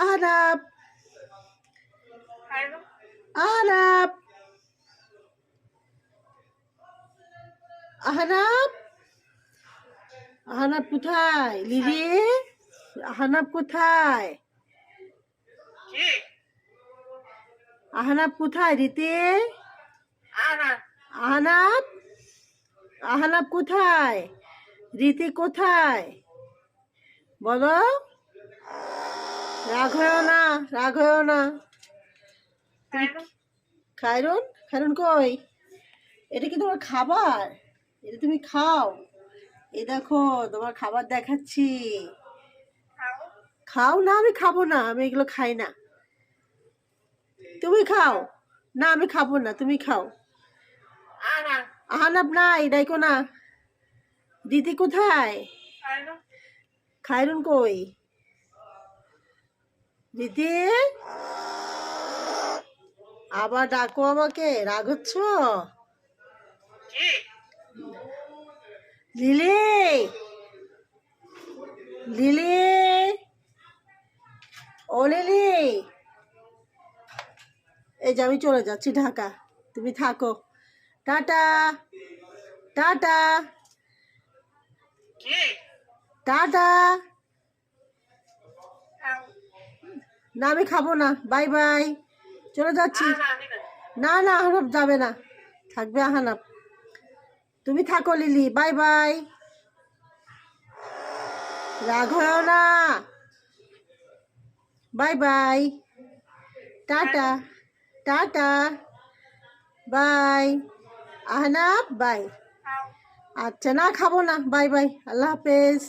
আহনাব আহনাব আহনাব আহনাব কোথায় লিলি? আহনাব কোথায়? আহনাব কোথায় রীতি? আহনাব আহনাব কোথায়? রীতি কোথায় বলো? রাগ হয়েও না, রাগ হয়েও না। খায়রুন, খায়রুন কই? এটা কি তোমার খাবার? এটা তুমি খাও। এই দেখো তোমার খাবার দেখাচ্ছি। খাও না, আমি খাবো না, আমি এগুলো খাই না। তুমি খাও না, আমি খাবো না, তুমি খাও। আহানাব নাই, ডাইকো না। দিদি কোথায়? খায়রুন কই? দিদি আবার ডাকো আমাকে, রাগ হচ্ছ? লিলি লিলি ও লিলি, এই যে আমি চলে যাচ্ছি ঢাকা, তুমি থাকো। Tata tata tata. না আমি খাবো না, বাই বাই, চলে যাচ্ছি। না না, আহনাব যাবে না, থাকবে আহনাব। তুমি থাকো লিলি, বাই বাই। রাগ হয়েও না, bye bye, tata tata, bye. Ahnab bye. আচ্ছা না, খাবো না, বাই বাই, আল্লাহ হাফেজ।